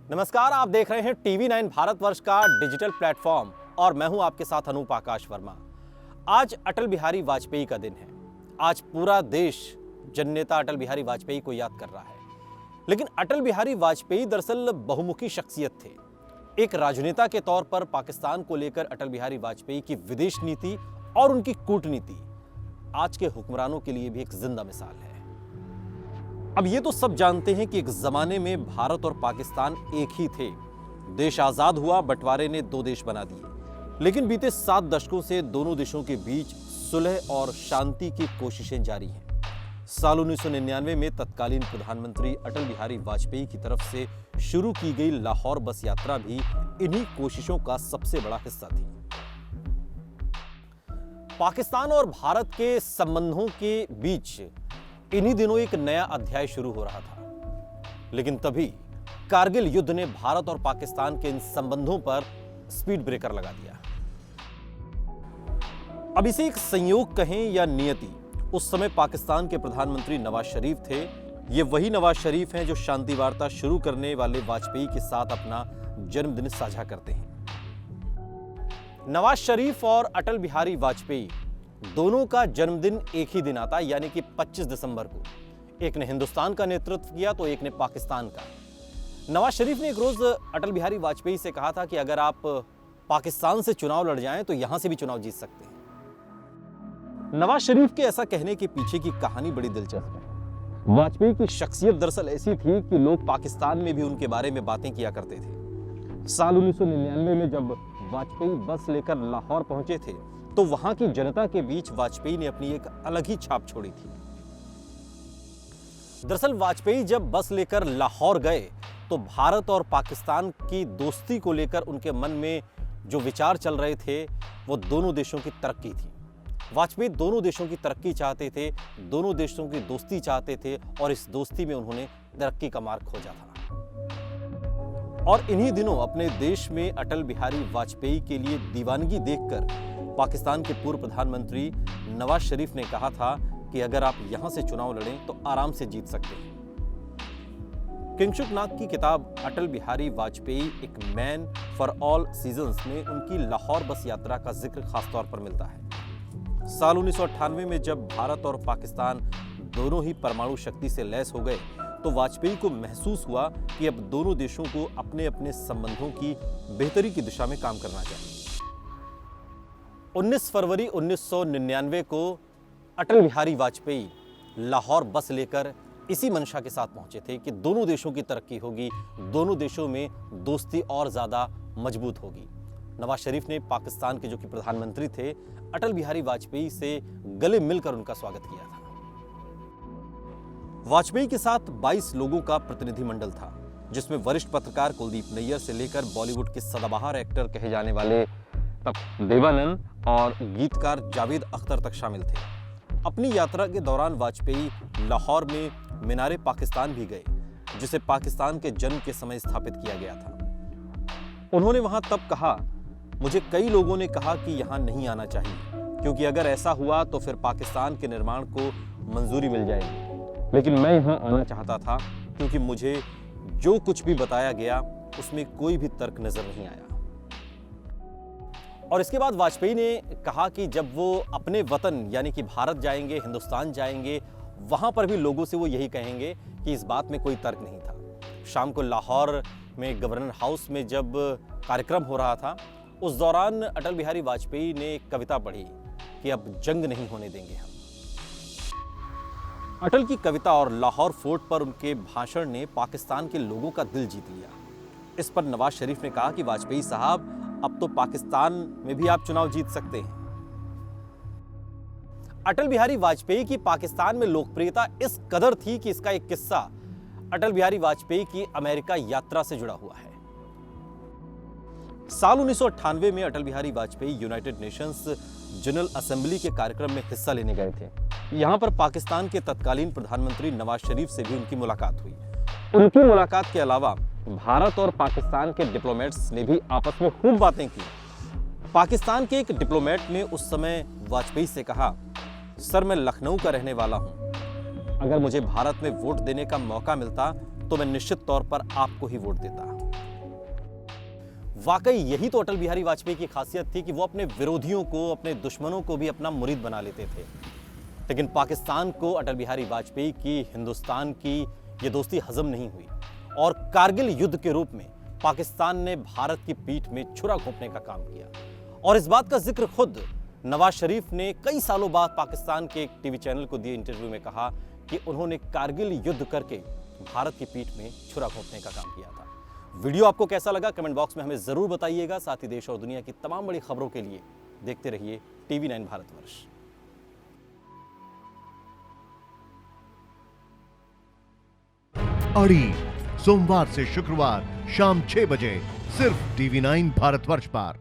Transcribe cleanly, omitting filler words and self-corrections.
नमस्कार, आप देख रहे हैं TV9 भारतवर्ष का डिजिटल प्लेटफॉर्म और मैं हूं आपके साथ अनूप आकाश वर्मा। आज अटल बिहारी वाजपेयी का दिन है। आज पूरा देश जननेता अटल बिहारी वाजपेयी को याद कर रहा है। लेकिन अटल बिहारी वाजपेयी दरअसल बहुमुखी शख्सियत थे। एक राजनेता के तौर पर पाकिस्तान को लेकर अटल बिहारी वाजपेयी की विदेश नीति और उनकी कूटनीति आज के हुक्मरानों के लिए भी एक जिंदा मिसाल है। अब ये तो सब जानते हैं कि एक जमाने में भारत और पाकिस्तान एक ही थे। देश आजाद हुआ, बंटवारे ने दो देश बना दिए। लेकिन बीते 7 दशकों से दोनों देशों के बीच सुलह और शांति की कोशिशें जारी हैं। साल 1999 में तत्कालीन प्रधानमंत्री अटल बिहारी वाजपेयी की तरफ से शुरू की गई लाहौर बस यात्रा भी इन्हीं कोशिशों का सबसे बड़ा हिस्सा थी। पाकिस्तान और भारत के संबंधों के बीच इन्हीं दिनों एक नया अध्याय शुरू हो रहा था। लेकिन तभी कारगिल युद्ध ने भारत और पाकिस्तान के इन संबंधों पर स्पीड ब्रेकर लगा दिया। अब इसे एक संयोग कहें या नियति, उस समय पाकिस्तान के प्रधानमंत्री नवाज शरीफ थे। ये वही नवाज शरीफ हैं जो शांति वार्ता शुरू करने वाले वाजपेयी के साथ अपना जन्मदिन साझा करते हैं। नवाज शरीफ और अटल बिहारी वाजपेयी दोनों का जन्मदिन एक ही दिन आता, यानी कि 25 दिसंबर को। एक ने हिंदुस्तान का नेतृत्व किया तो एक ने पाकिस्तान का। नवाज शरीफ ने एक रोज अटल बिहारी वाजपेयी से कहा था कि अगर आप पाकिस्तान से चुनाव लड़ जाएं तो यहां से भी चुनाव जीत सकते हैं। नवाज शरीफ के ऐसा कहने के पीछे की कहानी बड़ी दिलचस्प है। वाजपेयी की शख्सियत दरअसल ऐसी थी कि लोग पाकिस्तान में भी उनके बारे में बातें किया करते थे। साल 1999 में जब वाजपेयी बस लेकर लाहौर पहुंचे थे तो वहां की जनता के बीच वाजपेयी ने अपनी एक अलग ही छाप छोड़ी थी। दरअसल वाजपेयी जब बस लेकर लाहौर गए तो भारत और पाकिस्तान की दोस्ती को लेकर उनके मन में जो विचार चल रहे थे वो दोनों देशों की तरक्की थी। वाजपेयी दोनों देशों की तरक्की चाहते थे, दोनों देशों की दोस्ती चाहते थे और इस दोस्ती में उन्होंने तरक्की का मार्ग खोजा था। और इन्हीं दिनों अपने देश में अटल बिहारी वाजपेयी के लिए दीवानगी देखकर पाकिस्तान के पूर्व प्रधानमंत्री नवाज शरीफ ने कहा था कि अगर आप यहां से चुनाव लड़ें तो आराम से जीत सकते हैं। किंगशुक नाग की किताब अटल बिहारी वाजपेयी एक मैन फॉर ऑल सीजन्स में उनकी लाहौर बस यात्रा का जिक्र खासतौर पर मिलता है। साल 1998 में जब भारत और पाकिस्तान दोनों ही परमाणु शक्ति से लैस हो गए तो वाजपेयी को महसूस हुआ कि अब दोनों देशों को अपने अपने संबंधों की बेहतरी की दिशा में काम करना चाहिए। 19 फरवरी 1999 को अटल बिहारी वाजपेयी लाहौर बस लेकर इसी मंशा के साथ पहुंचे थे कि दोनों देशों की तरक्की होगी, दोनों देशों में दोस्ती और ज्यादा मजबूत होगी। नवाज शरीफ ने पाकिस्तान के जो कि प्रधानमंत्री थे अटल बिहारी वाजपेयी से गले मिलकर उनका स्वागत किया था। वाजपेयी के साथ 22 लोगों का प्रतिनिधिमंडल था, जिसमें वरिष्ठ पत्रकार कुलदीप नैयर से लेकर बॉलीवुड के सदाबहार एक्टर कहे जाने वाले देवानंद और गीतकार जावेद अख्तर तक शामिल थे। अपनी यात्रा के दौरान वाजपेयी लाहौर में मीनारे पाकिस्तान भी गए, जिसे पाकिस्तान के जन्म के समय स्थापित किया गया था। उन्होंने वहां तब कहा, मुझे कई लोगों ने कहा कि यहां नहीं आना चाहिए, क्योंकि अगर ऐसा हुआ तो फिर पाकिस्तान के निर्माण को मंजूरी मिल जाएगी। लेकिन मैं यहां आना चाहता था क्योंकि मुझे जो कुछ भी बताया गया उसमें कोई भी तर्क नजर नहीं आया। और इसके बाद वाजपेयी ने कहा कि जब वो अपने वतन यानी कि भारत जाएंगे, हिंदुस्तान जाएंगे, वहां पर भी लोगों से वो यही कहेंगे कि इस बात में कोई तर्क नहीं था। शाम को लाहौर में गवर्नर हाउस में जब कार्यक्रम हो रहा था, उस दौरान अटल बिहारी वाजपेयी ने एक कविता पढ़ी कि अब जंग नहीं होने देंगे हम। अटल की कविता और लाहौर फोर्ट पर उनके भाषण ने पाकिस्तान के लोगों का दिल जीत लिया। इस पर नवाज शरीफ ने कहा कि वाजपेयी साहब, अब तो पाकिस्तान में भी आप चुनाव जीत सकते हैं। अटल बिहारी वाजपेयी की पाकिस्तान में लोकप्रियता इस कदर थी कि इसका एक किस्सा अटल बिहारी वाजपेयी की अमेरिका यात्रा से जुड़ा हुआ है। साल 1998 में Atal Bihari Vajpayee United Nations General Assembly के कार्यक्रम में हिस्सा लेने गए थे। यहां पर पाकिस्तान के तत्कालीन प्रधानमंत्री नवाज शरीफ से भी उनकी मुलाकात हुई। उनकी मुलाकात के अलावा भारत और पाकिस्तान के डिप्लोमेट्स ने भी आपस में खूब बातें की। पाकिस्तान के एक डिप्लोमेट ने उस समय वाजपेयी से कहा, सर मैं लखनऊ का रहने वाला हूं, अगर मुझे भारत में वोट देने का मौका मिलता तो मैं निश्चित तौर पर आपको ही वोट देता। वाकई यही तो अटल बिहारी वाजपेयी की खासियत थी कि वो अपने विरोधियों को, अपने दुश्मनों को भी अपना मुरीद बना लेते थे। लेकिन पाकिस्तान को अटल बिहारी वाजपेयी की हिंदुस्तान की ये दोस्ती हजम नहीं हुई और कारगिल युद्ध के रूप में पाकिस्तान ने भारत की पीठ में छुरा घोंपने का काम किया। और इस बात का जिक्र खुद नवाज शरीफ ने कई सालों बाद पाकिस्तान के एक टीवी चैनल को दिए इंटरव्यू में कहा कि उन्होंने कारगिल युद्ध करके भारत की पीठ में छुरा घोंपने का काम किया था। वीडियो आपको कैसा लगा कमेंट बॉक्स में हमें जरूर बताइएगा। साथ ही देश और दुनिया की तमाम बड़ी खबरों के लिए देखते रहिए TV9 भारतवर्ष। अड़ी सोमवार से शुक्रवार शाम 6 बजे सिर्फ TV9 भारतवर्ष पर।